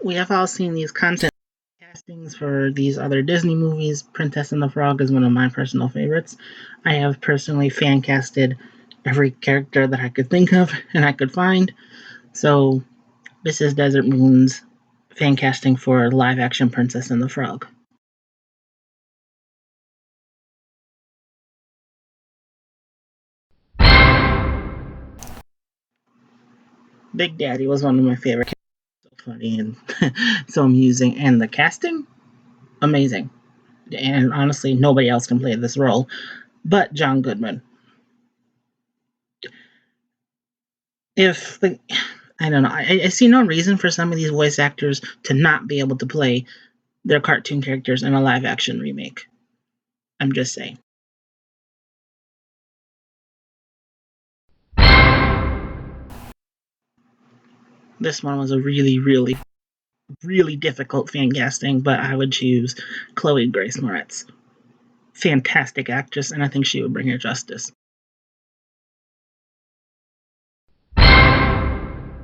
We have all seen these content castings for these other Disney movies. Princess and the Frog is one of my personal favorites. I have personally fan casted every character that I could think of and I could find. So this is Desert Moon's fan casting for live action Princess and the Frog. Big Daddy was one of my favorite characters. So funny and so amusing. And the casting? Amazing. And honestly, nobody else can play this role but John Goodman. If the, I don't know, I see no reason for some of these voice actors to not be able to play their cartoon characters in a live action remake. I'm just saying. This one was a really, really, really difficult fan casting, but I would choose Chloe Grace Moretz. Fantastic actress, and I think she would bring her justice. I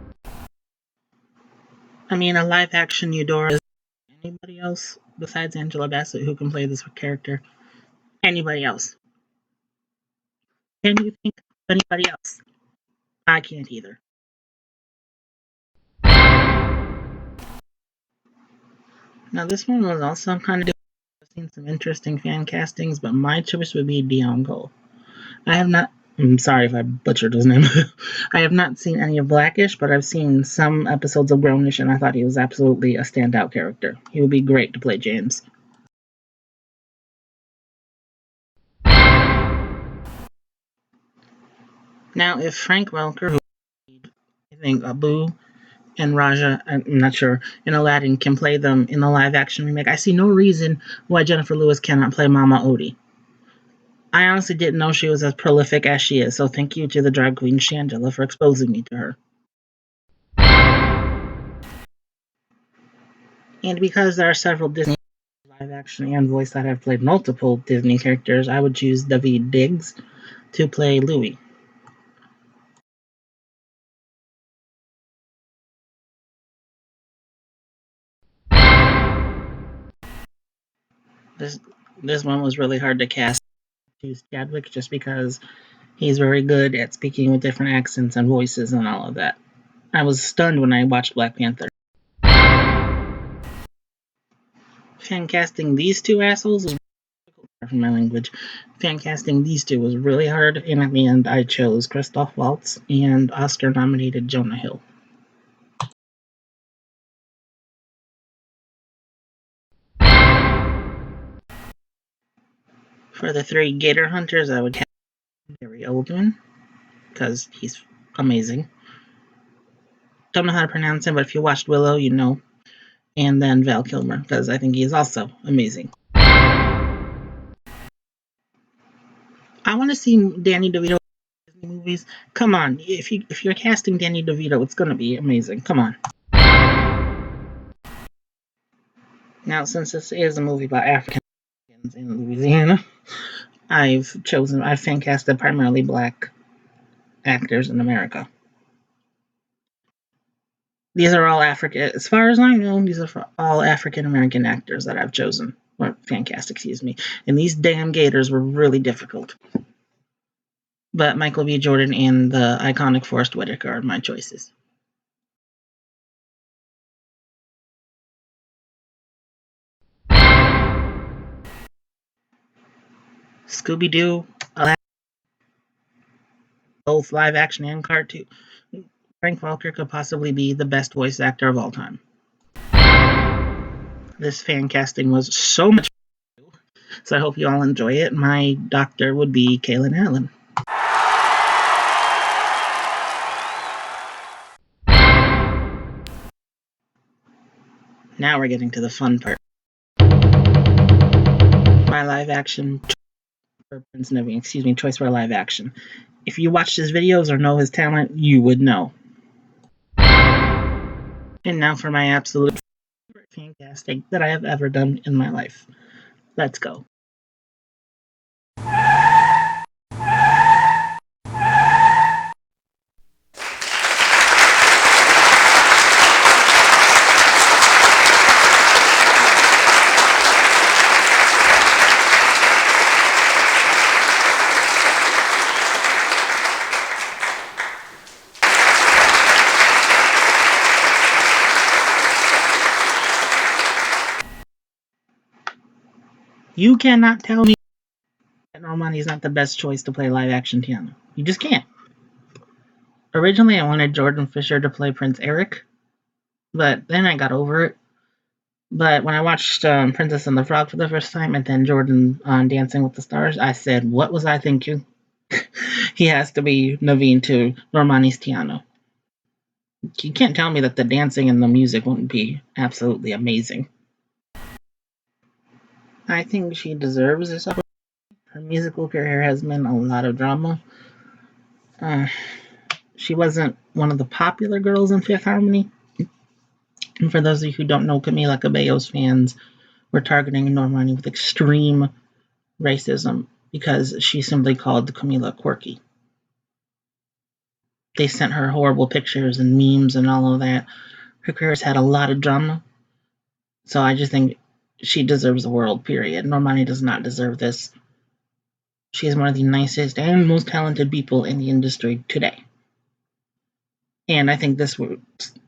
mean, a live action Eudora. Is anybody else besides Angela Bassett who can play this character? Anybody else? Can you think of anybody else? I can't either. Now, this one was also kind of different. I've seen some interesting fan castings, but my choice would be Dion Cole. I have not. I'm sorry if I butchered his name. I have not seen any of Blackish, but I've seen some episodes of Grownish, and I thought he was absolutely a standout character. He would be great to play James. Now, if Frank Welker, who played, I think, Abu and Raja, I'm not sure, in Aladdin, can play them in the live action remake, I see no reason why Jennifer Lewis cannot play Mama Odie. I honestly didn't know she was as prolific as she is, so thank you to the drag queen Shangela for exposing me to her. And because there are several Disney live action and voice that have played multiple Disney characters, I would choose Daveed Diggs to play Louie. This this one was really hard to cast. Choose Chadwick just because he's very good at speaking with different accents and voices and all of that. I was stunned when I watched Black Panther. Fan casting these two assholes was from my language. Fan casting these two was really hard, and at the end, I chose Christoph Waltz and Oscar-nominated Jonah Hill. For the three Gator Hunters, I would have Gary Oldman because he's amazing. Don't know how to pronounce him, but if you watched Willow, you know. And then Val Kilmer because I think he is also amazing. I want to see Danny DeVito in Disney movies. Come on, if you're casting Danny DeVito, it's gonna be amazing. Come on. Now, since this is a movie about African Americans in Louisiana, I've fan casted primarily black actors in America. These are all African, as far as I know, these are all African American actors that I've chosen, or fan cast, excuse me. And these damn Gators were really difficult. But Michael B. Jordan and the iconic Forrest Whitaker are my choices. Scooby-Doo, both live action and cartoon. Frank Welker could possibly be the best voice actor of all time. This fan casting was so much fun, so I hope you all enjoy it. My doctor would be Kaylin Allen. Now we're getting to the fun part. My live action Prince Naveen, excuse me, choice for a live action. If you watch his videos or know his talent, you would know. And now for my absolute favorite fan casting that I have ever done in my life. Let's go. You cannot tell me that Normani is not the best choice to play live action Tiana. You just can't. Originally, I wanted Jordan Fisher to play Prince Eric, but then I got over it. But when I watched Princess and the Frog for the first time and then Jordan on Dancing with the Stars, I said, what was I thinking? He has to be Naveen to Normani's Tiana. You can't tell me that the dancing and the music wouldn't be absolutely amazing. I think she deserves this opportunity. Her musical career has been a lot of drama. Uh, she wasn't one of the popular girls in Fifth Harmony. And for those of you who don't know, Camila Cabello's fans were targeting Normani with extreme racism because she simply called Camila quirky. They sent her horrible pictures and memes and all of that. Her career's had a lot of drama. So I just think she deserves the world, period. Normani does not deserve this. She is one of the nicest and most talented people in the industry today. And I think this would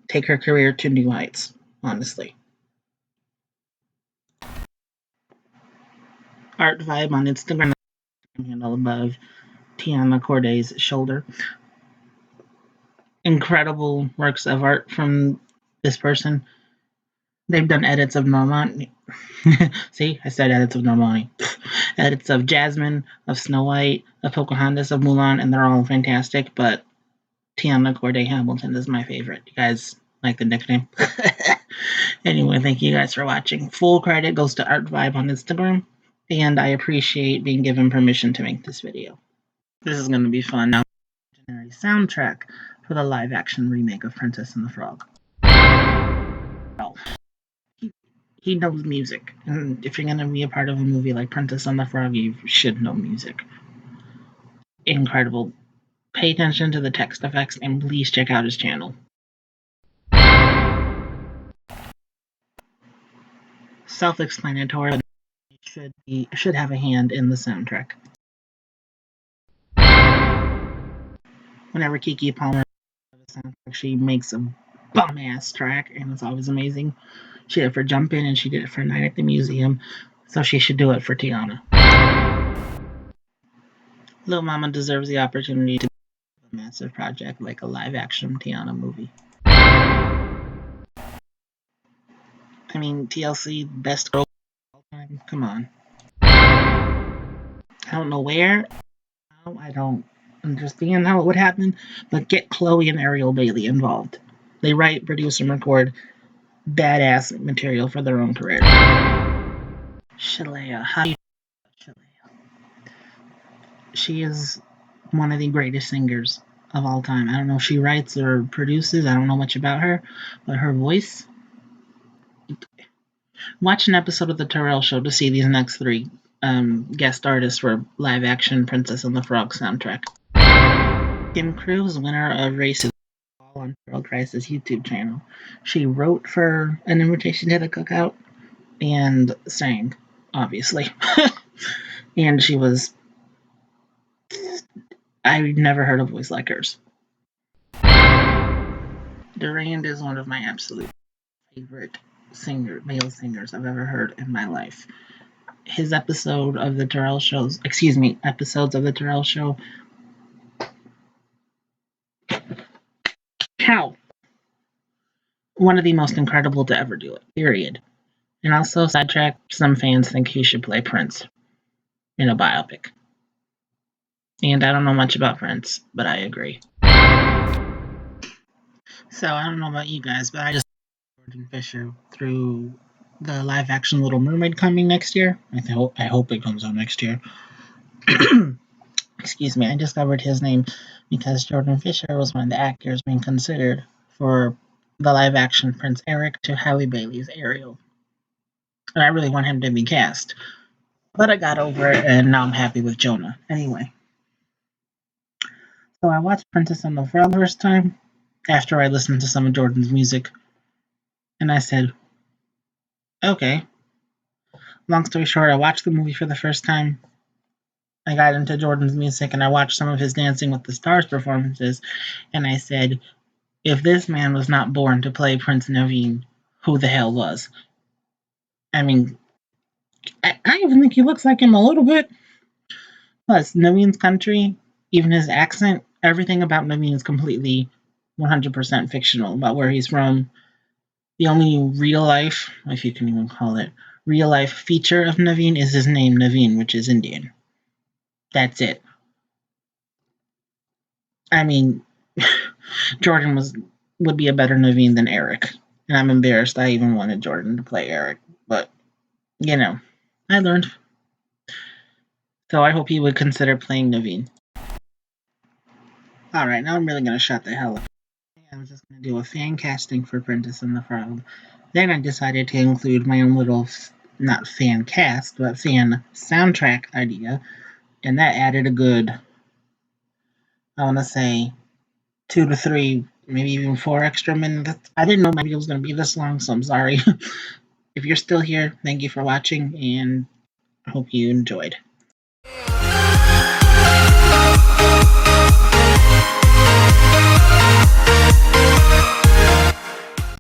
take her career to new heights, honestly. Art Vibe on Instagram, handle above Tiana Corday's shoulder. Incredible works of art from this person. They've done edits of Normani. See, I said edits of Normani. Edits of Jasmine, of Snow White, of Pocahontas, of Mulan, and they're all fantastic. But Tiana Corday Hamilton is my favorite. You guys like the nickname? Anyway, thank you guys for watching. Full credit goes to Art Vibe on Instagram, and I appreciate being given permission to make this video. This is going to be fun. Now, soundtrack for the live-action remake of Princess and the Frog. Well, he knows music, and if you're going to be a part of a movie like Princess and the Frog, you should know music. Incredible. Pay attention to the text effects, and please check out his channel. Self-explanatory, should have a hand in the soundtrack. Whenever Keke Palmer does a soundtrack, she makes a bum-ass track, and it's always amazing. She did it for Jumpin', and she did it for Night at the Museum, so she should do it for Tiana. Lil Mama deserves the opportunity to do a massive project like a live-action Tiana movie. I mean, TLC, best girl of all time, come on. I don't know where, I don't understand how it would happen, but get Chloe and Ariel Bailey involved. They write, produce, and record badass material for their own career. Shalea, how do you Shalea? She is one of the greatest singers of all time. I don't know if she writes or produces, I don't know much about her, but her voice. Watch an episode of The Terrell Show to see these next three guest artists for live action Princess and the Frog soundtrack. Kim Cruz, winner of Races on Girl Crisis YouTube channel. She wrote for An Invitation to the Cookout and sang, obviously. And she was. I never heard a voice like hers. Durand is one of my absolute favorite male singers I've ever heard in my life. His episodes of the Terrell Show, how one of the most incredible to ever do it, period. And also, sidetrack, some fans think he should play Prince in a biopic. And I don't know much about Prince, but I agree. So I don't know about you guys, but I just Jordan Fisher through the live action Little Mermaid coming next year. I hope it comes out next year. Excuse me, I discovered his name because Jordan Fisher was one of the actors being considered for the live action Prince Eric to Halle Bailey's Ariel. And I really want him to be cast. But I got over it, and now I'm happy with Jonah. Anyway. So I watched Princess and the Frog the first time after I listened to some of Jordan's music. And I said, okay. Long story short, I watched the movie for the first time. I got into Jordan's music and I watched some of his Dancing with the Stars performances. And I said, if this man was not born to play Prince Naveen, who the hell was? I mean, I even think he looks like him a little bit. Plus, Naveen's country, even his accent, everything about Naveen is completely 100% fictional about where he's from. The only real life, if you can even call it, real life feature of Naveen is his name, Naveen, which is Indian. That's it. I mean, Jordan would be a better Naveen than Eric. And I'm embarrassed I even wanted Jordan to play Eric. But, I learned. So I hope he would consider playing Naveen. Alright, now I'm really going to shut the hell up. I was just going to do a fan casting for Princess and the Frog. Then I decided to include my own little, not fan cast, but fan soundtrack idea. And that added a good, I want to say, 2 to 3, maybe even 4 extra minutes. I didn't know my video was going to be this long, so I'm sorry. If you're still here, thank you for watching, and I hope you enjoyed.